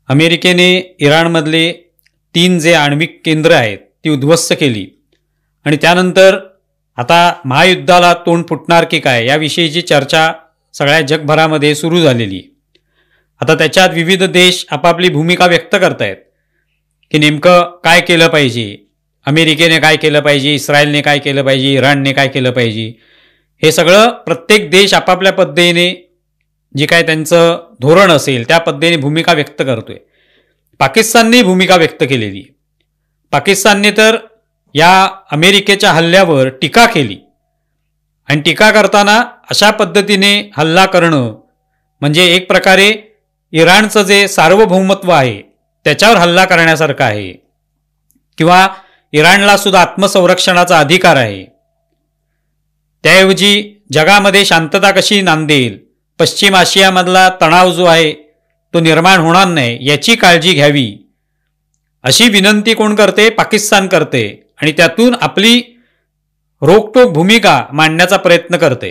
अमेरिकेने इराणमधले 3 जे आण्विक केंद्र आहेत ती उद्ध्वस्त केली आणि त्यानंतर आता महायुद्धाला तोंड फुटणार की काय याविषयीची चर्चा सगळ्या जगभरामध्ये सुरू झालेली आहे। आता त्याच्यात विविध देश आपापली भूमिका व्यक्त करतायत की नेमकं काय केलं पाहिजे, अमेरिकेने काय केलं पाहिजे, इस्रायलने काय केलं पाहिजे, इराणने काय केलं पाहिजे, हे सगळं प्रत्येक देश आपापल्या पद्धतीने जे काय त्यांचं धोरण असेल त्या पद्धतीने भूमिका व्यक्त करतोय। पाकिस्तानने भूमिका व्यक्त केलेली आहे। पाकिस्तानने तर या अमेरिकेच्या हल्ल्यावर टीका केली आणि टीका करताना अशा पद्धतीने हल्ला करणं म्हणजे एक प्रकारे इराणचं जे सार्वभौमत्व आहे त्याच्यावर हल्ला करण्यासारखं आहे किंवा इराणला सुद्धा आत्मसंरक्षणाचा अधिकार आहे। त्याऐवजी जगामध्ये शांतता कशी नांदेल, पश्चिम आशियामधला तणाव जो आहे तो निर्माण होणार नाही याची काळजी घ्यावी अशी विनंती कोण करते? पाकिस्तान करते आणि त्यातून आपली रोकटोक भूमिका मांडण्याचा प्रयत्न करते।